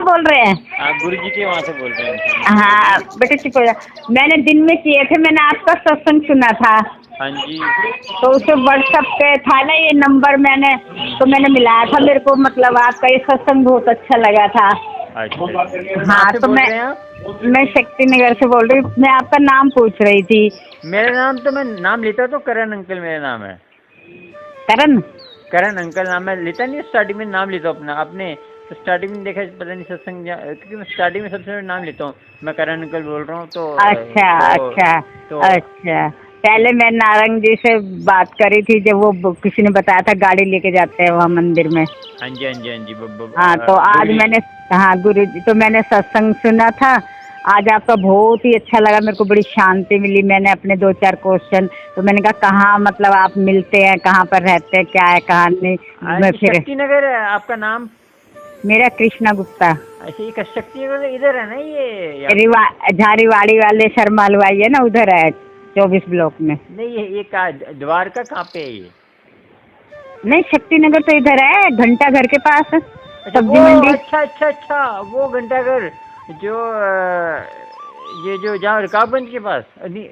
बोल रहे हैं? आप गुरु जी के वहाँ से बोल रहे हैं? हाँ बेटे चुप हो जा। मैंने दिन में किए थे, मैंने आपका सत्संग सुना था। हाँ जी। तो उसे व्हाट्सएप पे था ना ये नंबर, मैंने मिलाया था। मेरे को मतलब आपका ये सत्संग बहुत अच्छा लगा था। अच्छा अच्छा, कहाँ हाँ से तो बोल रहे हैं आप? मैं शक्ति नगर से बोल रही हूँ। मैं आपका नाम पूछ रही थी। मेरा नाम तो मैं नाम लेता तो करण अंकल मेरा नाम है। करण? करण अंकल नाम है, लेता नहीं स्टार्टिंग में नाम लेता हूँ अपना अपने। तो स्टार्टिंग में देखा पता नहीं सत्संग क्योंकि मैं स्टार्टिंग में सबसे पहले नाम लेता हूँ, मैं करण अंकल बोल रहा हूँ। अच्छा अच्छा तो अच्छा। पहले मैं नारंग जी से बात करी थी, जब वो किसी ने बताया था गाड़ी लेके जाते हैं वहाँ मंदिर में। हाँ जी हाँ जी हाँ जी, हाँ तो आज गुरु जी। मैंने, हाँ गुरु जी, तो मैंने सत्संग सुना था आज आपका, बहुत ही अच्छा लगा मेरे को, बड़ी शांति मिली। मैंने अपने 2-4 क्वेश्चन, तो मैंने कहा कहाँ मतलब आप मिलते हैं, कहाँ पर रहते हैं, क्या है कहाँ नहीं। मैं फिर, शक्ति नगर है आपका नाम? मेरा कृष्णा गुप्ता। अच्छा, ये शक्ति नगर इधर है ना ये झारीवाड़ी वाले शर्मा हलवाई है ना, उधर है 24 ब्लॉक में। नहीं, ये द्वारका कहाँ पे है ये? नहीं शक्ति नगर तो इधर है, घंटा घर के पास, अच्छा सब्जी वो, मंडी। अच्छा अच्छा अच्छा, वो घंटाघर जो ये जो जहाँ रकाबगंज के पास, नहीं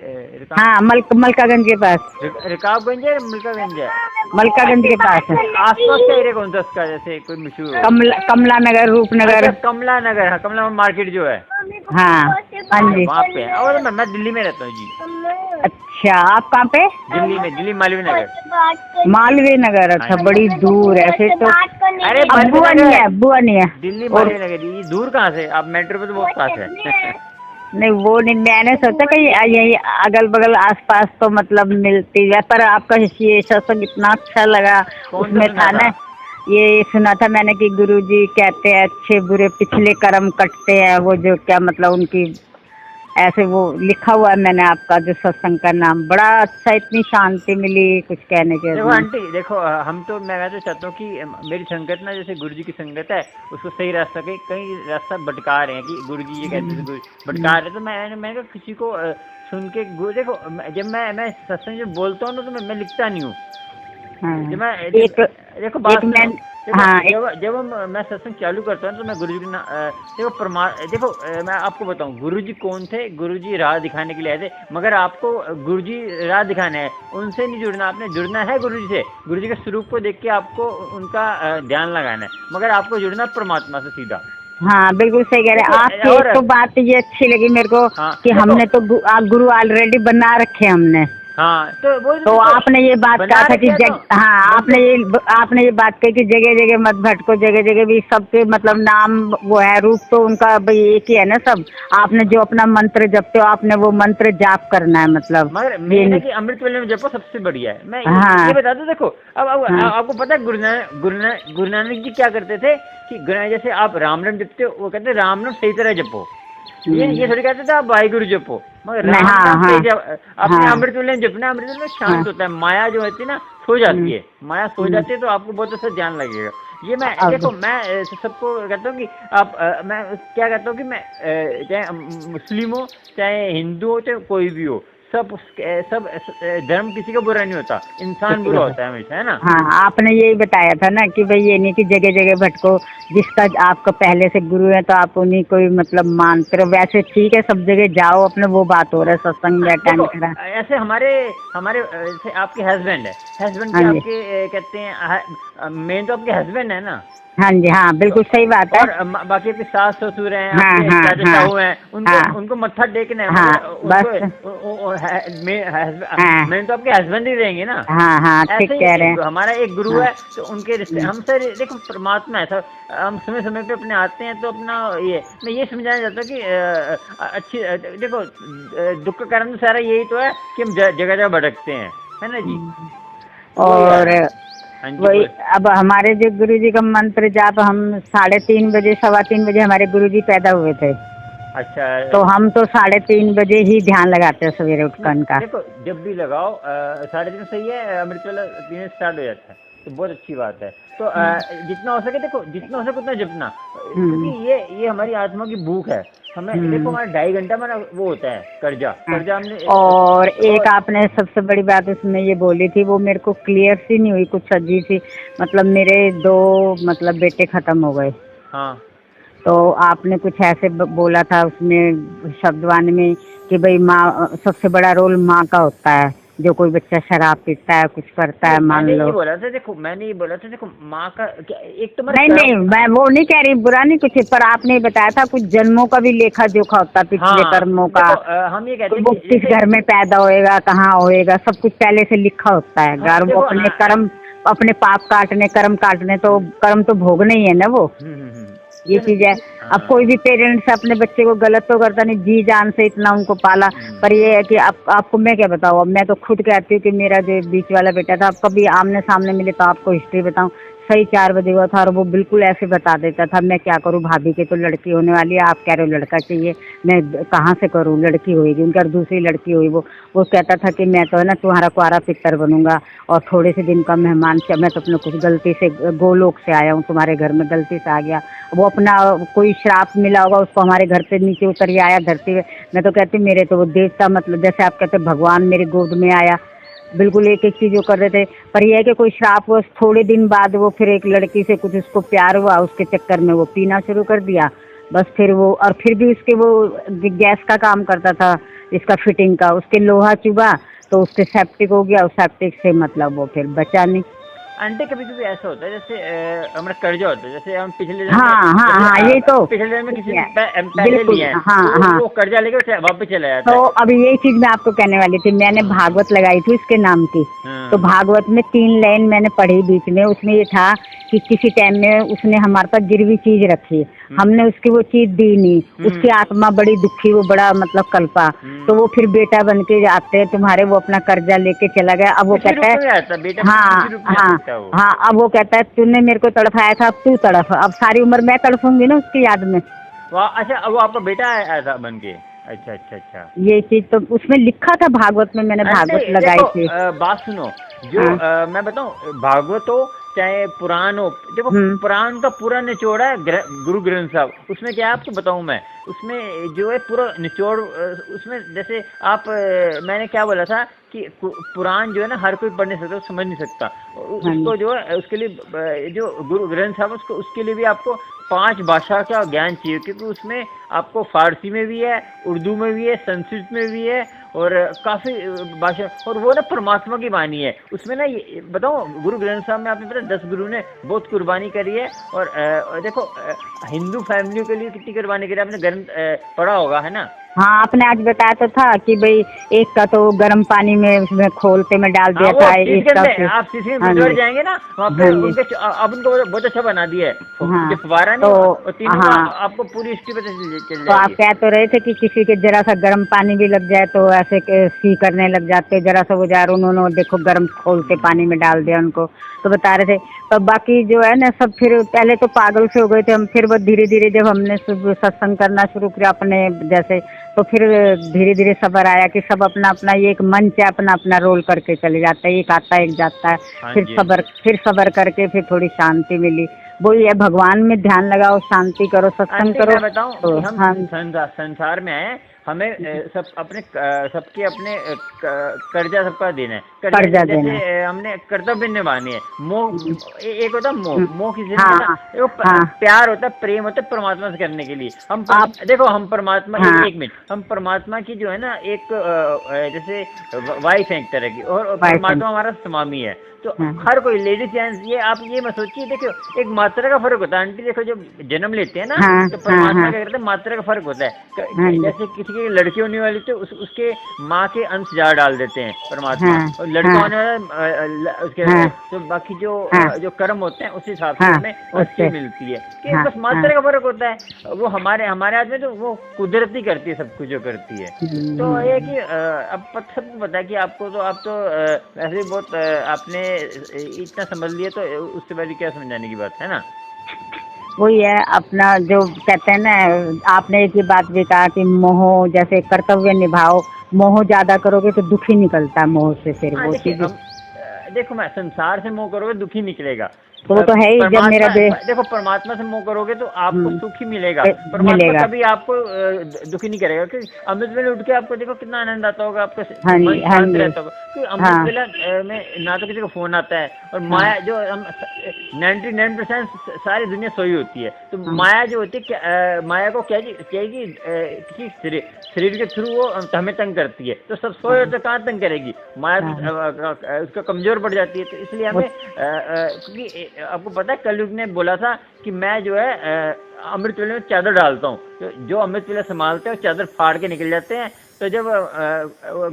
हाँ मलकागंज के पास। रकाबगंज है, मलकागंज है। मलकागंज के पास है। आसपास का एरिया कौन सा उसका, जैसे कोई मशहूर हो? कमला नगर, रूपनगर। अच्छा, कमला नगर, हाँ कमला मार्केट जो है। हाँ हाँ जी। वहाँ पे है। और मैं दिल्ली में रहता हूँ जी। अच्छा आप कहाँ पे? दिल्ली मालवीय नगर। मालवीय नगर, हाँ अच्छा जी। बड़ी दूर है फिर तो। अरे अब्बुआ नहीं है, अब्बुआ नहीं है। दिल्ली और मालवीय नगर, ये दूर कहाँ से? आप मेट्रो पे तो बहुत पास है। नहीं वो नहीं, मैंने सोचा कि यही अगल बगल आसपास तो मतलब मिलती है, पर आपका ये सत्संग इतना अच्छा लगा। कौन सा उसमें सुना था था? ना, ये सुना था मैंने कि गुरुजी कहते हैं अच्छे बुरे पिछले कर्म कटते हैं, वो जो क्या मतलब उनकी, ऐसे वो लिखा हुआ है। मैंने आपका जो सत्संग का नाम, बड़ा अच्छा, इतनी शांति मिली कुछ कहने के देखो नहीं। आंटी, देखो हम तो, मैं तो चाहता हूँ कि मेरी संगत ना, जैसे गुरु जी की संगत है, उसको सही रास्ता, कहीं रास्ता भटका रहे हैं कि गुरु जी ये कहते थे भटका रहे, तो मैंने कहा किसी को सुन के देखो, जब मैं सत्संग जब बोलता हूँ ना, तो मैं लिखता नहीं हूँ। हाँ जब एक देखो एक बात सुनो। मैं, देखो हाँ जब मैं सत्संग चालू करता हूँ तो मैं गुरु जी के देखो मैं आपको बताऊँ गुरु जी कौन थे। गुरु जी राह दिखाने के लिए आए थे, मगर आपको गुरु जी राह दिखाने हैं, उनसे नहीं जुड़ना। आपने जुड़ना है गुरु जी से, गुरु जी के स्वरूप को देख के आपको उनका ध्यान लगाना है, मगर आपको जुड़ना परमात्मा से सीधा। हाँ बिल्कुल सही कह रहे देखो हैं। आपकी एक और तो बात ये अच्छी लगी मेरे को हाँ कि देखो, हमने तो गुरु ऑलरेडी बना रखे हमने। हाँ तो वो तो देखो आपने ये बात कहा बना था कि रखे तो हाँ मंदिर। आपने ये बात कही कि जगह जगह मत भटको, जगह जगह भी सबके मतलब नाम वो है, रूप तो उनका भाई एक ही है ना सब। आपने जो अपना मंत्र जपते हो, आपने वो मंत्र जाप करना है, मतलब मगर ये मेन है नहीं। कि अमृत वेले में जपो सबसे बढ़िया है। मैं ये हाँ बता दूं, देखो अब हाँ आपको पता है गुरु नानक जी क्या करते थे कि जैसे आप राम नाम जपते हो, वो कहते राम नाम सही तरह जपो। ये थोड़ी कहते थे आप वाहिगुरु जपो, मगर नहीं राम हाँ नाम हाँ सही जप। अपने हाँ अमृत वेले में जपना, अमृत वेले में हाँ शांत होता है, माया जो होती है ना सो जाती हम्म, है। माया सो जाती है तो आपको बहुत अच्छा ध्यान लगेगा। ये मैं अब देखो, मैं सबको कहता हूँ कि आप मैं क्या कहता हूँ कि मैं चाहे मुस्लिम हो, चाहे हिंदू हो, चाहे कोई भी हो, सब धर्म किसी का बुरा नहीं होता, इंसान सही बुरा है। होता है हमेशा, है ना। हाँ आपने यही बताया था ना कि भाई ये नहीं कि जगह जगह भटको, जिसका आपका पहले से गुरु है तो आप उन्हीं को ही मतलब मानते रहो। वैसे ठीक है सब जगह जाओ अपने, वो बात हो रहा है सत्संग में देखो अटेंड करा। ऐसे हमारे हमारे जैसे आपके हस्बैंड है, हस्बैंड हाँ के जी आपके कहते हैं मेन तो आपके हस्बैंड है ना। हाँ जी हाँ तो बिल्कुल सही बात है। और बाकी आपके सास ससुर हैं, हाँ आपके हाँ चाचा हाँ चाहू हैं, उनको हाँ उनको मत्था टेकना है, हाँ मगर उनको बस हाँ मेन तो आपके हस्बैंड ही रहेंगे ना। हाँ हाँ ठीक ऐसे ही कह रहे हैं। हमारा एक गुरु हाँ है, तो उनके रिश्ते हम सर देखो परमात्मा है सर। हम समय समय पे अपने आते हैं, तो अपना ये मैं ये समझाना चाहता हूँ कि अच्छी देखो दुख का कारण तो सारा यही तो है कि हम जगह जगह भटकते हैं, है ना जी। तो वही है। और हाँ जी वही, बोल। अब हमारे जो गुरु जी का मंत्र जाप, हम 3:30 बजे 3:15 बजे हमारे गुरु जी पैदा हुए थे, अच्छा तो हम तो 3:30 बजे ही ध्यान लगाते हैं सवेरे उठकर नहीं, उनका। देखो जब भी लगाओ 3:30 सही है, अमृत वेला 3 स्टार्ट हो जाता है, तो बहुत अच्छी बात है। तो जितना हो सके, देखो जितना हो सके उतना जपना, क्योंकि हम्म ये हमारी आत्मा की भूख है। हमें देखो हम्म हमारा 2.5 घंटा में ना वो होता है कर्जा हाँ। कर्जा हमने और एक और आपने सबसे बड़ी बात उसमें ये बोली थी, वो मेरे को क्लियर सी नहीं हुई, कुछ अजीब सी। मतलब मेरे 2 मतलब बेटे खत्म हो गए, हाँ तो आपने कुछ ऐसे बोला था उसमें शब्दवान में कि भाई माँ, सबसे बड़ा रोल माँ का होता है। जो कोई बच्चा शराब पीता है, कुछ करता है, मान मैंने लो। ये बोला था, देखो मैंने ये बोला था, देखो माँ का क्या, एक तो नहीं नहीं, मैं वो नहीं कह रही, बुरा नहीं कुछ, पर आपने बताया था कुछ जन्मों का भी लेखा जोखा होता है, पिछले हाँ कर्मों का। देखो हम ये कहते तो हैं वो कि किस जैसे, घर में पैदा होएगा, कहाँ होएगा, सब कुछ पहले से लिखा होता है। हाँ कर्म देखो अपने कर्म, अपने पाप काटने, कर्म काटने, तो कर्म तो भोगने ही है ना वो। ये चीज है। अब हाँ कोई भी पेरेंट्स अपने बच्चे को गलत तो करता नहीं, जी जान से इतना उनको पाला। पर ये है कि आपको मैं क्या बताऊँ, अब मैं तो खुद कहती हूँ कि मेरा जो बीच वाला बेटा था, अब कभी आमने सामने मिले तो आपको हिस्ट्री बताऊँ, सही 4 बजे हुआ था और वो बिल्कुल ऐसे बता देता था, मैं क्या करूँ, भाभी के तो लड़की होने वाली है, आप कह रहे हो लड़का चाहिए, मैं कहाँ से करूँ, लड़की होएगी उनका, दूसरी लड़की हुई। वो कहता था कि मैं तो है ना तुम्हारा कुआरा पितर बनूंगा और थोड़े से दिन का मेहमान, मैं तो अपने कुछ गलती से गोलोक से आया हूँ, तुम्हारे घर में गलती से आ गया। वो अपना कोई श्राप मिला होगा उसको, हमारे घर से नीचे उतर के आया धरती में। मैं तो कहती मेरे तो वो देवता, मतलब जैसे आप कहते भगवान मेरे गोद में आया, बिल्कुल एक एक चीज वो कर रहे थे। पर यह है कि कोई श्राप हुआ, थोड़े दिन बाद वो फिर एक लड़की से कुछ उसको प्यार हुआ, उसके चक्कर में वो पीना शुरू कर दिया। बस फिर वो, और फिर भी उसके वो गैस का काम करता था, इसका फिटिंग का, उसके लोहा चुभा तो उसके सेप्टिक हो गया, उस सेप्टिक से मतलब वो फिर बचा नहीं। आंटी कभी कभी ऐसा होता है जैसे हमारा कर्जा होता है, जैसे हम पिछले जन्म हाँ में, हाँ हाँ, जैसे ये तो पिछले जन्म में किसी ने पैसे बिल्कुल। लिए हैं, हाँ तो हाँ, वो कर्जा लेकर वापस चला जाता तो है। अब यही चीज मैं आपको कहने वाली थी, मैंने भागवत लगाई थी उसके नाम की। तो हाँ भागवत में 3 लाइन मैंने पढ़ी बीच में, उसमें ये था कि किसी टाइम में उसने हमारे पास गिरवी चीज रखी, हमने उसकी वो चीज दी नहीं, उसकी आत्मा बड़ी दुखी, वो बड़ा मतलब कल्पा। तो वो फिर बेटा बन के आते हैं तुम्हारे, वो अपना कर्जा लेके चला गया। अब वो किसी रूप कहता में है, आता है बेटा, हाँ किसी रूप में आ हाँ सकता है वो। हाँ, अब वो कहता है तूने मेरे को तड़फाया था, अब तू तड़फ, अब सारी उम्र मैं तड़फूंगी ना उसकी याद में। अच्छा वो आपका बेटा आया था बन के? अच्छा अच्छा अच्छा। ये चीज तो उसमें लिखा था भागवत में, मैंने भागवत नहीं लगाई देखो थी। बात सुनो, जो हाँ। मैं बताऊं, भागवत हो चाहे पुराण हो, देखो पुराण का पूरा निचोड़ है गुरु ग्रंथ साहब। उसमें क्या है आपको बताऊं मैं, उसमें जो है पूरा निचोड़, उसमें जैसे आप मैंने क्या बोला था कि पुराण जो है ना हर कोई पढ़ नहीं सकता, समझ नहीं सकता। उसको जो है उसके लिए जो गुरु ग्रंथ साहब, उसको उसके लिए भी आपको 5 भाषा का ज्ञान चाहिए, क्योंकि उसमें आपको फारसी में भी है, उर्दू में भी है, संस्कृत में भी है, और काफ़ी भाषा, और वो ना परमात्मा की वाणी है। उसमें ना ये बताऊँ, गुरु ग्रंथ साहब में आपने पता 10 गुरु ने बहुत कुर्बानी करी है। और देखो हिंदू फैमिलियों के लिए कितनी कुर्बानी करी, आपने ग्रंथ पढ़ा होगा, है ना? हाँ, आपने आज बताया तो था कि भाई एक का तो गर्म पानी में उसमें खोलते में डाल दिया वो था, शीश एक के का अंदर, फिर। आप शीश में हाँ गुरुद्वारे जी, जाएंगे ना, वहाँ पे हाँ जी। उनके अब उनको बहुत अच्छा बना दिया है, हाँ जो फुवारा तो नहीं, और तीनों का हाँ, आपको पूरी हिस्ट्री पता चल तो आप जाएगी। कह तो रहे थे कि किसी के जरा सा गर्म पानी भी लग जाए तो ऐसे सी करने लग जाते, जरा सा वो जा रहे, उन्होंने देखो गर्म खोलते पानी में डाल दिया उनको, तो बता रहे थे। तो बाकी जो है ना सब, फिर पहले तो पागल से हो गए थे हम, फिर वो धीरे धीरे जब हमने सत्संग करना शुरू किया अपने जैसे, तो फिर धीरे धीरे सबर आया कि सब अपना अपना, ये एक मंच है, अपना अपना रोल करके चले जाता है, एक आता है एक जाता है। हाँ फिर जी, सबर करके फिर थोड़ी शांति मिली। वही है, भगवान में ध्यान लगाओ, शांति करो, सत्संग आंटी करो। मैं बताऊं तो कि हम हाँ, संसार में हैं, हमें सब अपने सबके अपने कर्जा सबका देना है, कर्जा जैसे देना है। हमने कर्तव्य निभानी है। मोह एक होता है मोह, मोह किसी ने हाँ हाँ प्यार होता है, प्रेम होता है परमात्मा से करने के लिए। हम आप, देखो हम परमात्मा, हाँ एक मिनट, हम परमात्मा की जो है ना एक जैसे वाइफ है एक तरह की, और परमात्मा हमारा स्वामी है। तो हर कोई लेडीज जेंट्स, ये आप ये मत सोचिए, देखो एक मात्रा का फर्क होता है आंटी। देखो जब जन्म लेते हैं ना, हाँ तो परमात्मा हाँ क्या करते हैं, मात्रा का फर्क होता है। हाँ जैसे किसी की लड़की होने वाली तो उसके माँ के अंश जार डाल देते हैं परमात्मा, हाँ और लड़का हाँ होने वाला उसके हाँ तो बाकी जो हाँ जो कर्म होते हैं उस हिसाब से हाँ, हमें उससे अच्छी मिलती है, कि हाँ बस मात्रा का फर्क होता है। वो हमारे हाथ में, तो वो कुदरती करती है सब कुछ जो करती है। तो ये है कि अब सबको पता है कि आपको तो, आप तो ऐसे ही बहुत आपने इतना समझ लिया, तो उससे पहले क्या समझाने की बात है ना। वही है अपना, जो कहते हैं ना, आपने एक ही बात भी कहा कि मोह, जैसे कर्तव्य निभाओ, मोह ज्यादा करोगे तो दुखी निकलता है मोह से, फिर हाँ वो देखिए, चीज। हम देखो मैं संसार से मोह करोगे दुखी निकलेगा, तो वो तो है ही। जब मेरा देखो परमात्मा से मोह करोगे तो आपको सुख ही मिलेगा, मिलेगा। परमात्मा कभी आपको दुखी नहीं करेगा। क्योंकि अमृत वेला उठ के आपको देखो कितना आनंद आता होगा, आपका हाँ मन जी, हाँ शांत जी, रहता होगा। क्योंकि अमृत वेला में ना तो किसी को फोन आता है, और माया जो हम 99% सारी दुनिया सोई होती है, तो माया जो होती है माया को क्या कहेगी किसी शरीर के थ्रू वो हमें तंग करती है, तो सब सोए तो कहाँ तंग करेगी माया, उसका कमजोर पड़ जाती है। तो इसलिए हमें क्योंकि आपको पता है कलयुग ने बोला था कि मैं जो है अमृत वेले में चादर डालता हूँ, तो जो अमृत वेला संभालते हैं चादर फाड़ के निकल जाते हैं। तो जब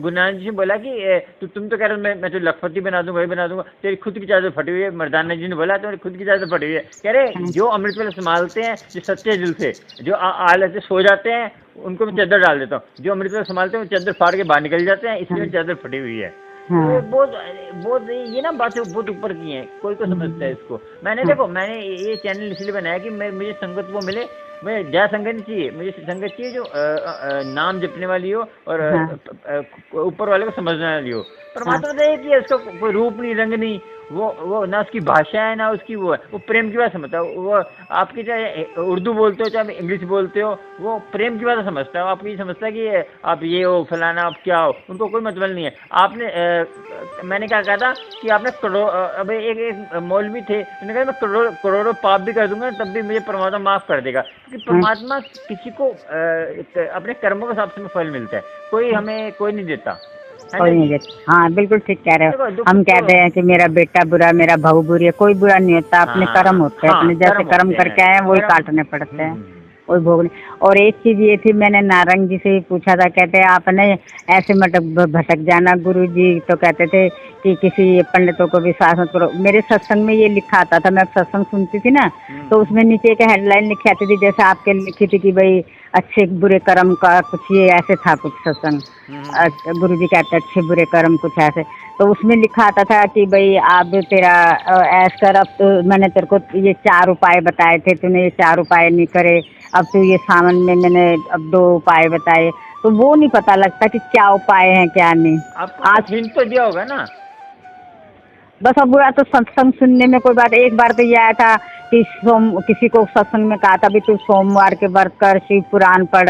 गुरु नानक जी ने बोला कि तुम तो कह रहे हो मैं तो लखपति बना दूंगा, वही बना दूंगा, तेरी खुद की चादर फटी हुई है। मर्दाना जी ने बोला तुम्हारी खुद की चादर फटी हुई है। कह रहे जो अमृत वेला संभालते हैं, जो सच्चे दिल से जो आलस से सो जाते हैं, उनको मैं चादर डाल देता हूँ। जो अमृत वेला संभालते हैं वो चादर फाड़ के बाहर निकल जाते हैं, इसलिए चादर फटी हुई है। तो बहुत ये ना बातें बहुत ऊपर की हैं, कोई को समझता है इसको। मैंने ये चैनल इसलिए बनाया कि मुझे संगत वो मिले। मुझे ज्यादा संगत नहीं चाहिए, मुझे संगत चाहिए जो नाम जपने वाली हो और ऊपर वाले को समझने वाली हो। परमात्मा तो एक ही है, उसका कोई रूप नहीं, रंग नहीं, वो ना उसकी भाषा है ना उसकी वो है, वो प्रेम की बात समझता है। वो आपकी चाहे उर्दू बोलते हो चाहे इंग्लिश बोलते हो, वो प्रेम की बात समझता है। आपको ये समझता है कि आप ये हो फलाना, आप क्या हो, उनको कोई मतलब नहीं है। आपने मैंने क्या कहा था कि आपने अब एक मौलवी थे, उन्होंने कहा मैं करोड़ों पाप भी कर दूंगा तब भी मुझे परमात्मा माफ कर देगा। क्योंकि परमात्मा किसी को अपने कर्मों के हिसाब से मिल मिलता है, कोई नहीं देता। हाँ बिल्कुल ठीक कह रहे हो। हम कहते हैं कि मेरा बेटा बुरा, मेरा बहू बुरी है, कोई बुरा नहीं होता, अपने कर्म होते हैं, अपने जैसे कर्म करके आए वही काटने पड़ते हैं, वही भोगने। और एक चीज ये थी, मैंने नारंग जी से ही पूछा था, कहते हैं आपने ऐसे भटक जाना गुरु जी, तो कहते थे कि किसी पंडितों को विश्वास मत करो। मेरे सत्संग में ये लिखा आता था, मैं सत्संग सुनती थी ना, तो उसमें नीचे एक हेडलाइन लिखी आती थी, जैसे आपके लिखी थी कि भाई अच्छे बुरे कर्म का कुछ, ये ऐसे था कुछ सत्संग, गुरु जी कहते अच्छे बुरे कर्म कुछ ऐसे। तो उसमें लिखा आता था कि भाई आप तेरा ऐस कर, अब तो मैंने तेरे को ये 4 उपाय बताए थे, तूने ये 4 उपाय नहीं करे, अब तू ये सावन में मैंने अब 2 उपाय बताए, तो वो नहीं पता लगता कि क्या उपाय हैं क्या नहीं। आज हिंट तो दिया होगा ना। बस अब बुरा तो सत्संग सुनने में कोई बात। एक बार तो ये आया था कि किसी को सत्संग में कहा था भी तू सोमवार के व्रत कर, शिव पुराण पढ़,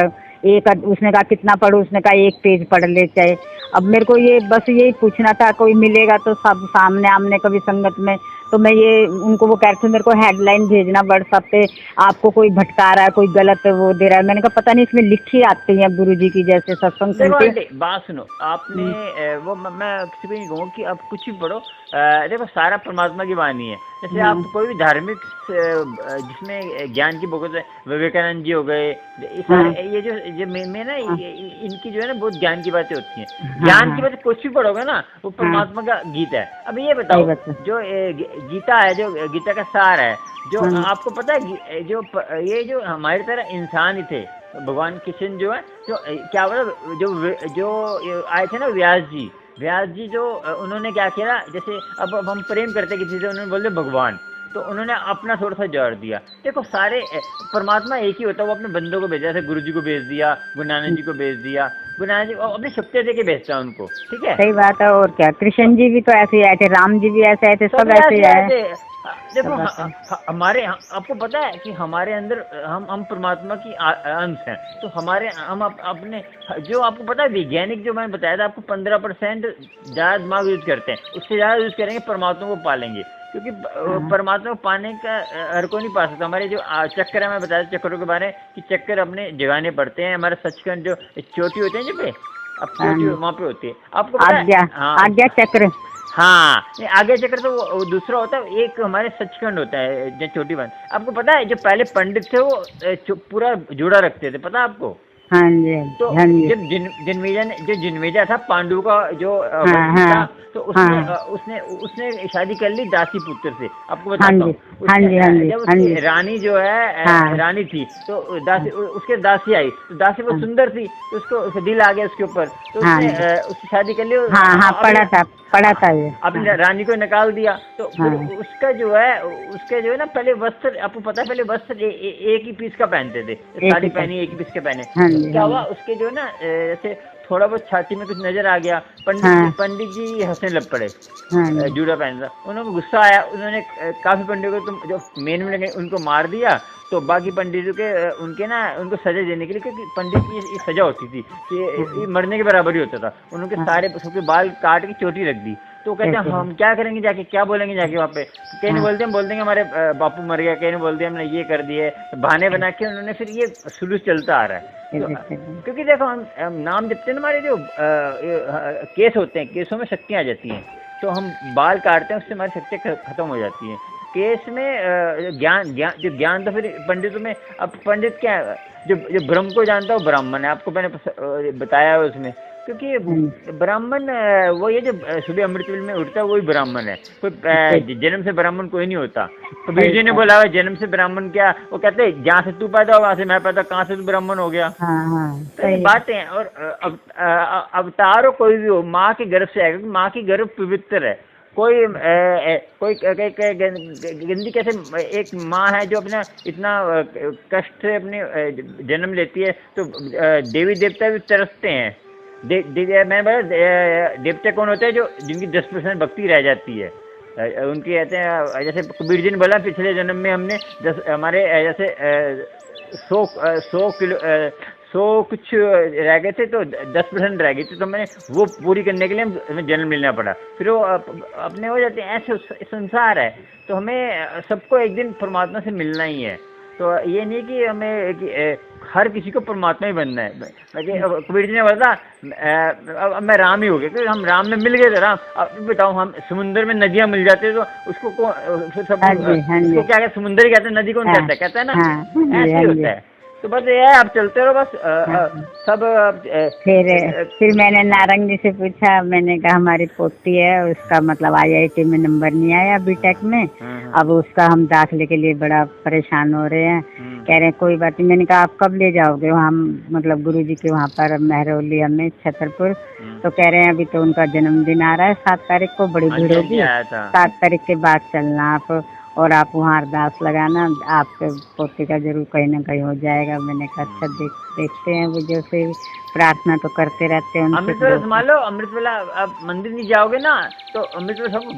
उसने कहा कितना पढ़ो, उसने कहा 1 पेज पढ़ ले चाहे। अब मेरे को ये बस यही पूछना था, कोई मिलेगा तो सब सामने आमने कभी संगत में, तो मैं ये उनको वो कहते थे मेरे को हेडलाइन भेजना व्हाट्सएप पे, आपको कोई भटका रहा है, कोई गलत वो दे रहा है। मैंने कहा पता नहीं इसमें लिखी आती है गुरु जी की जैसे सत्संग सुनते। बात सुनो आपने, वो मैं किसी भी नहीं कहूँगा कि आप कुछ भी पढ़ो, देखो सारा परमात्मा की वाणी है। जैसे आप कोई भी धार्मिक जिसमें ज्ञान की बहुत, विवेकानंद जी हो गए, ये जो मैं ना इनकी जो है ना बहुत ज्ञान की बातें होती हैं। ज्ञान की बातें कुछ भी पढ़ोगे ना वो परमात्मा का गीत है। अब ये बताओ, जो गीता है, जो गीता का सार है, जो आपको पता है जो हमारी तरह इंसान ही थे, भगवान कृष्ण जो है, जो क्या बोला, जो आए थे ना व्यास जी जो उन्होंने क्या किया, जैसे अब हम प्रेम करते किसी से, उन्होंने बोलते भगवान, तो उन्होंने अपना थोड़ा सा जोड़ दिया। देखो सारे परमात्मा एक ही होता है, वो अपने बंदों को भेजा, जैसे गुरु जी को भेज दिया, गुरु नानक जी को भेज दिया, गुरु नानक जी अपनी शक्ति दे के भेजता है उनको, ठीक है। सही बात है। और क्या, कृष्ण जी भी तो ऐसे ही आए थे, राम जी भी ऐसे आए थे, सब ऐसे ही आए। देखो आपको पता है कि हमारे अंदर हम परमात्मा की अंश हैं, तो हम अपने जो आपको पता है वैज्ञानिक जो मैंने बताया था आपको 15% ज़्यादा दिमाग यूज करते हैं, उससे ज़्यादा यूज करेंगे परमात्मा को पालेंगे। क्योंकि परमात्मा को पाने का हर कोई नहीं पा सकता। हमारे जो चक्कर है, मैं बताया चक्करों के बारे में कि चक्कर अपने जगाने पड़ते हैं। हमारे सचखंड जो चोटी होते हैं, जो पे अब चोटी वहाँ पे होती है, आपको पता है? आज्ञा चक्र। हाँ, आगे चक्र तो वो दूसरा होता है, एक हमारे सचखंड होता है जो छोटी बात। आपको पता है जो पहले पंडित थे वो पूरा जुड़ा रखते थे, पता है आपको? हाँ जी। तो जब जन्मेजय था पांडु का जो था, तो उसने शादी कर ली दासी पुत्र से। आपको बताता हूँ, जब उसकी रानी जो है रानी थी, तो दासी उसके दासी आई, तो दासी बहुत सुंदर थी, तो उसको दिल आ गया उसके ऊपर, तो उसकी शादी कर ली। पढ़ा था ये। अपनी रानी को निकाल दिया, तो उसका जो है ना पहले वस्त्र, आपको पता है पहले वस्त्र एक ही पीस का पहनते थे, साड़ी पहनी एक ही पीस के पहने। क्या हुआ उसके जो है ना जैसे थोड़ा बहुत छाती में कुछ नजर आ गया, हाँ। पंडित जी हंसने लग पड़े। हाँ जूड़ा पहन था, उन्होंने गुस्सा आया, उन्होंने काफी पंडितों को तुम जो मेन में लगे उनको मार दिया। तो बाकी पंडितों के उनके ना उनको सजा देने के लिए, क्योंकि पंडित की ये सजा होती थी कि ये मरने के बराबर ही होता था, उनके सारे सबके बाल काट के चोटी रख दी। तो कहते हैं हम क्या करेंगे जाके, क्या बोलेंगे जाके वहाँ पे। कहीं नहीं बोलते, हम बोल देंगे हमारे बापू मर गया, कहीं नहीं बोलते हमने ये कर दिए, बहाने बना के उन्होंने फिर ये शुरू चलता आ रहा है। तो, क्योंकि देखो हम नाम जपते हैं, हमारे जो केस होते हैं, केसों में शक्तियाँ आ जाती हैं, तो हम बाल काटते हैं उससे हमारी शक्तियाँ खत्म हो जाती हैं। केस में ज्ञान तो फिर पंडितों में, अब पंडित क्या है, जो ब्रह्म को जानता है वो ब्राह्मण है, आपको मैंने बताया है उसमें। क्योंकि ब्राह्मण वो ये जो सुबह अमृत वेले में उठता है वही ब्राह्मण है, कोई जन्म से ब्राह्मण कोई नहीं होता। कबीर जी ने बोला हुआ जन्म से ब्राह्मण क्या, वो कहते हैं जहाँ से तू पैदा हुआ वहाँ से मैं पैदा, कहाँ से तू ब्राह्मण हो गया। तो ये बातें हैं। और अवतार हो कोई भी हो, माँ के गर्भ से आएगा, माँ की गर्भ पवित्र है। कोई गंदी कैसे, एक माँ है जो अपना इतना कष्ट से अपने जन्म लेती है, तो देवी देवता भी तरसते हैं। मैंने बोला देवता कौन होते हैं, जो जिनकी 10% भक्ति रह जाती है, उनकी कहते हैं, जैसे कबीर जी ने बोला पिछले जन्म में हमने हमारे जैसे 100 कुछ रह गए थे, तो 10% रह गई थी, तो मैंने वो पूरी करने के लिए हमें जन्म लेना पड़ा। फिर वो अपने हो जाते हैं। ऐसे संसार है, तो हमें सबको एक दिन परमात्मा से मिलना ही है। तो ये नहीं कि हमें हर किसी को परमात्मा ही बनना है। कबीर जी ने बोला अब मैं राम ही हो गया, क्योंकि हम राम में मिल गए थे। राम, अब बताओ, हम समुद्र में नदियाँ मिल जाती है तो उसको फिर सब उसको क्या कहते, समुद्र ही कहते हैं, नदी कौन कहता है, कहता है ना, ऐसे ही होता है। तो बस ये है, आप चलते रहो बस। सब फिर मैंने नारंग जी से पूछा, मैंने कहा हमारी पोती है, उसका मतलब IIT में नंबर नहीं आया बीटेक में, अब उसका हम दाखिले के लिए बड़ा परेशान हो रहे हैं। कह रहे हैं कोई बात नहीं। मैंने कहा आप कब ले जाओगे वहाँ, मतलब गुरुजी के वहाँ पर महरौलिया में छतरपुर। तो कह रहे हैं अभी तो उनका जन्मदिन आ रहा है 7 तारीख को, बड़ी भीड़ होगी, 7 तारीख के बाद चलना आप, और आप वहाँ अरदास लगाना, आपके पोते का जरूर कहीं ना कहीं हो जाएगा। मैंने कहा अच्छा देखते हैं, वो जो से प्रार्थना तो करते रहते हैं। अमृतवेला मान लो, अमृतवेला आप मंदिर नहीं जाओगे ना, तो अमृतवेला सबको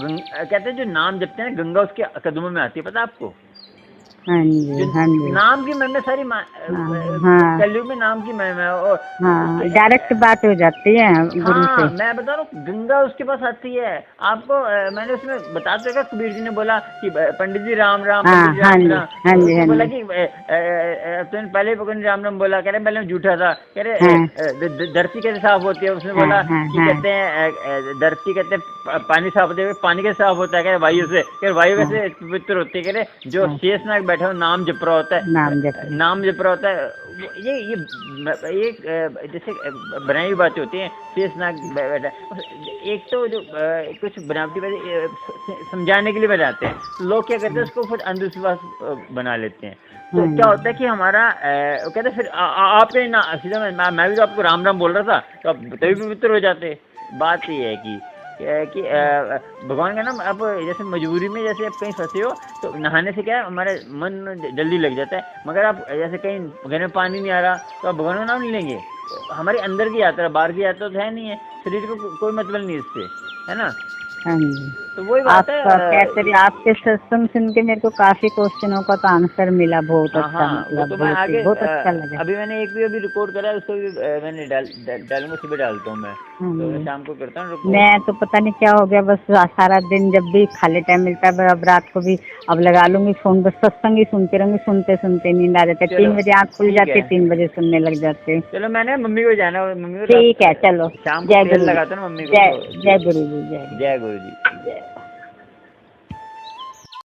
कहते हैं, जो नाम जपते हैं गंगा उसके कदमों में आती है, पता आपको। हाँ जी, हाँ जी। नाम की महिमा सारी, कलयुग में नाम की महिमा है। हाँ, डायरेक्ट बात हो जाती है गुरु से। मैं बता रहा हूँ, गंगा उसके पास आती है आपको। मैंने उसमें बताते हुए कबीर जी ने बोला कि पंडित जी राम राम, बोला कि पहले राम राम बोला, कह रहे पहले झूठा था, कह रहे धरती कैसे साफ होती है, उसने बोला कि कहते हैं धरती कहते हैं पानी साफ होते है, पानी कैसे साफ होता है, कह रहे वायु से, कह रहे वायु कैसे पवित्र होती है, कह रहे जो शेषनाग बैठा हो नाम जप रहा होता है, नाम जप रहा होता है। ये जैसे बनाई हुई बातें होती हैं, शेषनाग बैठा। एक तो जो कुछ बनावटी बातें समझाने के लिए बनाते हैं, लोग क्या करते हैं उसको फिर अंधविश्वास बना लेते हैं। तो क्या होता है कि हमारा कहते फिर आपके ना सीधा मैं भी तो आपको राम राम बोल रहा था, तो आप तभी पवित्र हो जाते। बात ये है कि भगवान का नाम, आप जैसे मजबूरी में जैसे आप कहीं फंसे हो, तो नहाने से क्या है हमारा मन जल्दी लग जाता है। मगर आप जैसे कहीं घर में पानी नहीं आ रहा, तो आप भगवान का नाम नहीं लेंगे। हमारे अंदर की यात्रा, बाहर की यात्रा तो है नहीं है, शरीर को कोई मतलब नहीं इससे, है ना। तो वही बात है। आपके सत्संग सुन के मेरे को काफी क्वेश्चनों का तो आंसर मिला, बहुत अच्छा, मतलब तो मैं आगे बहुत अच्छा लगा। अभी मैंने एक भी अभी रिकॉर्ड करा है, उसको भी मैंने डालूंगा, सुबह डालता हूँ मैं, तो शाम को करता हूँ। मैं तो पता नहीं क्या हो गया, बस सारा दिन जब भी खाली टाइम मिलता है, अब रात को भी अब लगा लूंगी फोन, बस सत्संग ही सुनते रहूंगी, सुनते सुनते नींद आ जाती है। 3 बजे आँख खुल जाती है, 3 बजे सुनने लग जाते हैं। चलो मैंने मम्मी को जाना, मम्मी को ठीक है, चलो शाम को लगाता हूँ मम्मी को। जय गुरु जी, जय गुरु जी।